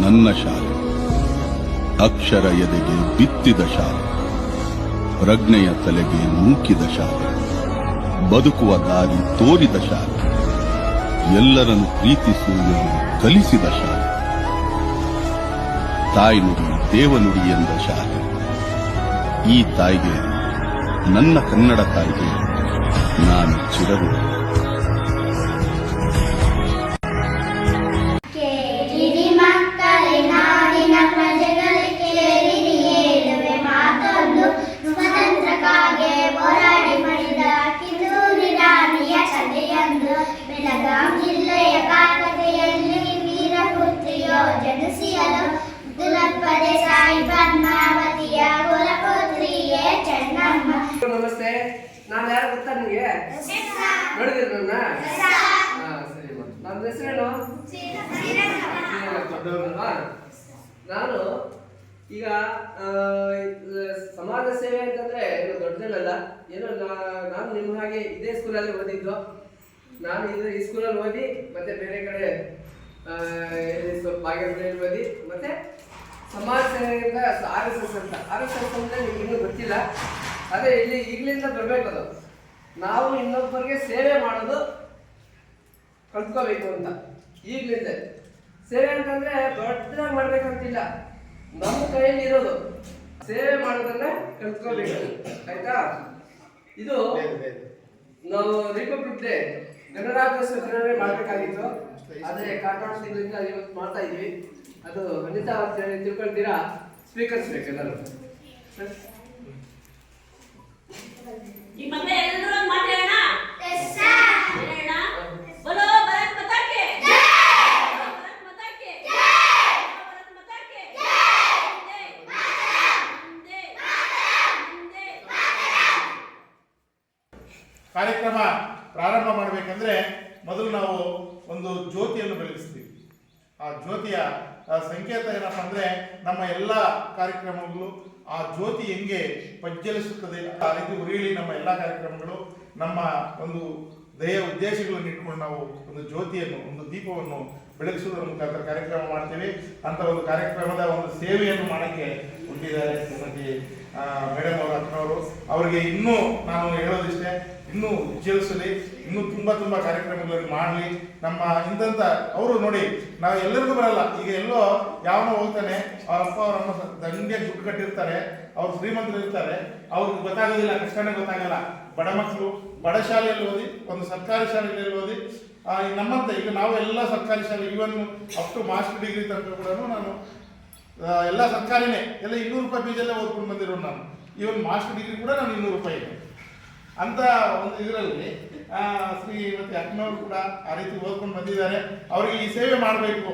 ನನ್ನ ಶಾಲೆ, ಅಕ್ಷರ ಎದೆಗೆ ಬಿತ್ತಿದ ಶಾಲೆ, ಪ್ರಜ್ಞೆಯ ತಲೆಗೆ ನೂಕಿದ ಶಾಲೆ, ಬದುಕುವ ದಾರಿ ತೋರಿದ ಶಾಲೆ, ಎಲ್ಲರನ್ನು ಪ್ರೀತಿಸುವುದನ್ನು ಕಲಿಸಿದ ಶಾಲೆ, ತಾಯ್ನುಡಿ ದೇವನುಡಿ ಎಂದ ಶಾಲೆ. ಈ ತಾಯಿಗೆ, ನನ್ನ ಕನ್ನಡ ತಾಯಿಗೆ ನಾನು ಚಿರಋಣಿ. ಬೆಳಗಾಂ ಜಿಲ್ಲೆಯ ಕಾಕತೆಯಲ್ಲಿ ವೀರಪುತ್ರಿಯೋ ಜನಿಸಿಯಲು ದುಲಪ್ಪದೆ ಸಾಯಿ ಪದ್ಮಾವತಿಯ ಕುಲಪುತ್ರಿಯೇ ಚೆನ್ನಮ್ಮ. ನಮಸ್ತೆ, ನಾನು ಯಾರು ಗೊತ್ತಾ ನಿಮಗೆ? ನೋಡಿದ್ರಿ ನನ್ನ? ಸರಿ, ನನ್ನ ಹೆಸರೇನು? ನಾನು ಈಗ ಸಮಾಜ ಸೇವೆ ಅಂತಂದ್ರೆ ಏನು ದೊಡ್ಡದಲ್ಲ, ಏನೋ ನಾನು ನಿಮ್ಮ ಹಾಗೆ ಇದೇ ಸ್ಕೂಲಲ್ಲಿ ಓದಿದ್ದು. ನಾನು ಈ ಸ್ಕೂಲಲ್ಲಿ ಓದಿ ಮತ್ತೆ ಬೇರೆ ಕಡೆ ಸ್ವಲ್ಪ ಭಾಗ್ಯದಲ್ಲಿ ಓದಿ ಮತ್ತೆ ಸಮಾಜ ಸೇವೆಯಿಂದ RSS ಅಂತ ನಿಮ್ಗೆ ಇನ್ನೂ ಗೊತ್ತಿಲ್ಲ. ಅದೇ ಇಲ್ಲಿ ಈಗಲಿಂದ ಬರಬೇಕು. ಅದು ನಾವು ಇನ್ನೊಬ್ಬರಿಗೆ ಸೇವೆ ಮಾಡೋದು ಕಲ್ತ್ಕೋಬೇಕು ಅಂತ ಈಗಲಿಂದ. ಸೇವೆ ಅಂತಂದ್ರೆ ದೊಡ್ಡದಾಗಿ ಮಾಡ್ಬೇಕಂತಿಲ್ಲ, ನಮ್ಮ ಕೈಯಲ್ಲಿ ಇರೋದು ಸೇವೆ ಮಾಡೋದನ್ನ ಕಲ್ತ್ಕೋಬೇಕು, ಆಯ್ತಾ? ಇದು ನಾವು ರಿಪಬ್ಲಿಕ್ ಡೇ ಗಣರಾಜ್ಯೋತ್ಸವ ದಿನವೇ ಮಾಡಬೇಕಾಗಿತ್ತು, ಆದರೆ ಕಾರಣಾಂತರಗಳಿಂದ ಇವತ್ತು ಮಾಡ್ತಾ ಇದ್ವಿ. ಅದು ಅನಿತಾ ಅಂತ ಹೇಳಿ ತಿಳ್ಕೊಳ್ತೀರಾ? ಸ್ವೀಕರಿಸ್ಬೇಕು ಎಲ್ಲರೂ. ಕಾರ್ಯಕ್ರಮ ಪ್ರಾರಂಭ ಮಾಡಬೇಕಂದ್ರೆ ಮೊದಲು ನಾವು ಒಂದು ಜ್ಯೋತಿಯನ್ನು ಬೆಳಗಿಸ್ತೀವಿ. ಆ ಜ್ಯೋತಿಯ ಸಂಕೇತ ಏನಪ್ಪ ಅಂದ್ರೆ ನಮ್ಮ ಎಲ್ಲ ಕಾರ್ಯಕ್ರಮಗಳು ಆ ಜ್ಯೋತಿ ಹೆಂಗೆ ಪ್ರಜ್ವಲಿಸುತ್ತದೆ ಆ ರೀತಿ ಉರಿಯಲಿ ನಮ್ಮ ಎಲ್ಲ ಕಾರ್ಯಕ್ರಮಗಳು. ನಮ್ಮ ಒಂದು ಧ್ಯೇಯ ಉದ್ದೇಶಗಳನ್ನು ಇಟ್ಕೊಂಡು ನಾವು ಒಂದು ಜ್ಯೋತಿಯನ್ನು, ಒಂದು ದೀಪವನ್ನು ಬೆಳಗಿಸುವುದರ ಮುಖಾಂತರ ಕಾರ್ಯಕ್ರಮ ಮಾಡ್ತೀವಿ. ಅಂತ ಒಂದು ಕಾರ್ಯಕ್ರಮದ ಒಂದು ಸೇವೆಯನ್ನು ಮಾಡಕ್ಕೆ ಹೊಂದಿದ್ದಾರೆ ಶ್ರೀಮತಿ ಮೇಡಮ್ ಅವರ ಅಕ್ಕನವರು. ಅವರಿಗೆ ಇನ್ನೂ ನಾನು ಹೇಳೋದಿಷ್ಟೇ, ಇನ್ನೂ ಉಜ್ಜಲಿಸಲಿ, ಇನ್ನೂ ತುಂಬಾ ಕಾರ್ಯಕ್ರಮಗಳನ್ನು ಮಾಡಲಿ. ನಮ್ಮ ಇಂದಂತ ಅವರು ನೋಡಿ, ನಾವು ಎಲ್ಲರಿಗೂ ಬರಲ್ಲ. ಈಗ ಎಲ್ಲೋ ಯಾವನೋ ಹೋಗ್ತಾನೆ, ಅವ್ರ ಅಪ್ಪ ಅವರಮ್ಮ ದಂಗೆ ದುಡ್ಡು ಕಟ್ಟಿರ್ತಾರೆ, ಅವ್ರು ಶ್ರೀಮಂತರು ಇರ್ತಾರೆ, ಅವ್ರಿಗೆ ಗೊತ್ತಾಗೋದಿಲ್ಲ, ಕಷ್ಟನೇ ಗೊತ್ತಾಗಲ್ಲ. ಬಡ ಮಕ್ಕಳು ಬಡ ಶಾಲೆಯಲ್ಲಿ ಓದಿ, ಒಂದು ಸರ್ಕಾರಿ ಶಾಲೆಯಲ್ಲಿ ಓದಿ, ನಮ್ಮಂತ ಈಗ ನಾವು ಎಲ್ಲ ಸರ್ಕಾರಿ ಶಾಲೆ, even up to master degree ತನಕ ಕೂಡ ನಾನು ಎಲ್ಲ ಸರ್ಕಾರಿನೇ, ಎಲ್ಲ 200 ರೂಪಾಯಿ ಫೀಸಲ್ಲೇ ಓದ್ಕೊಂಡು ಬಂದಿರೋ ನಾನು. ಈವನ್ ಮಾಸ್ಟರ್ ಡಿಗ್ರಿ ಕೂಡ ನಾನು 200 ರೂಪಾಯಿ ಇದೆ ಅಂತ ಒಂದು ಇದರಲ್ಲಿ ಶ್ರೀಮತಿ ಅಕ್ಕನವರು ಕೂಡ ಆ ರೀತಿ ಓದ್ಕೊಂಡು ಬಂದಿದ್ದಾರೆ. ಅವರಿಗೆ ಈ ಸೇವೆ ಮಾಡಬೇಕು.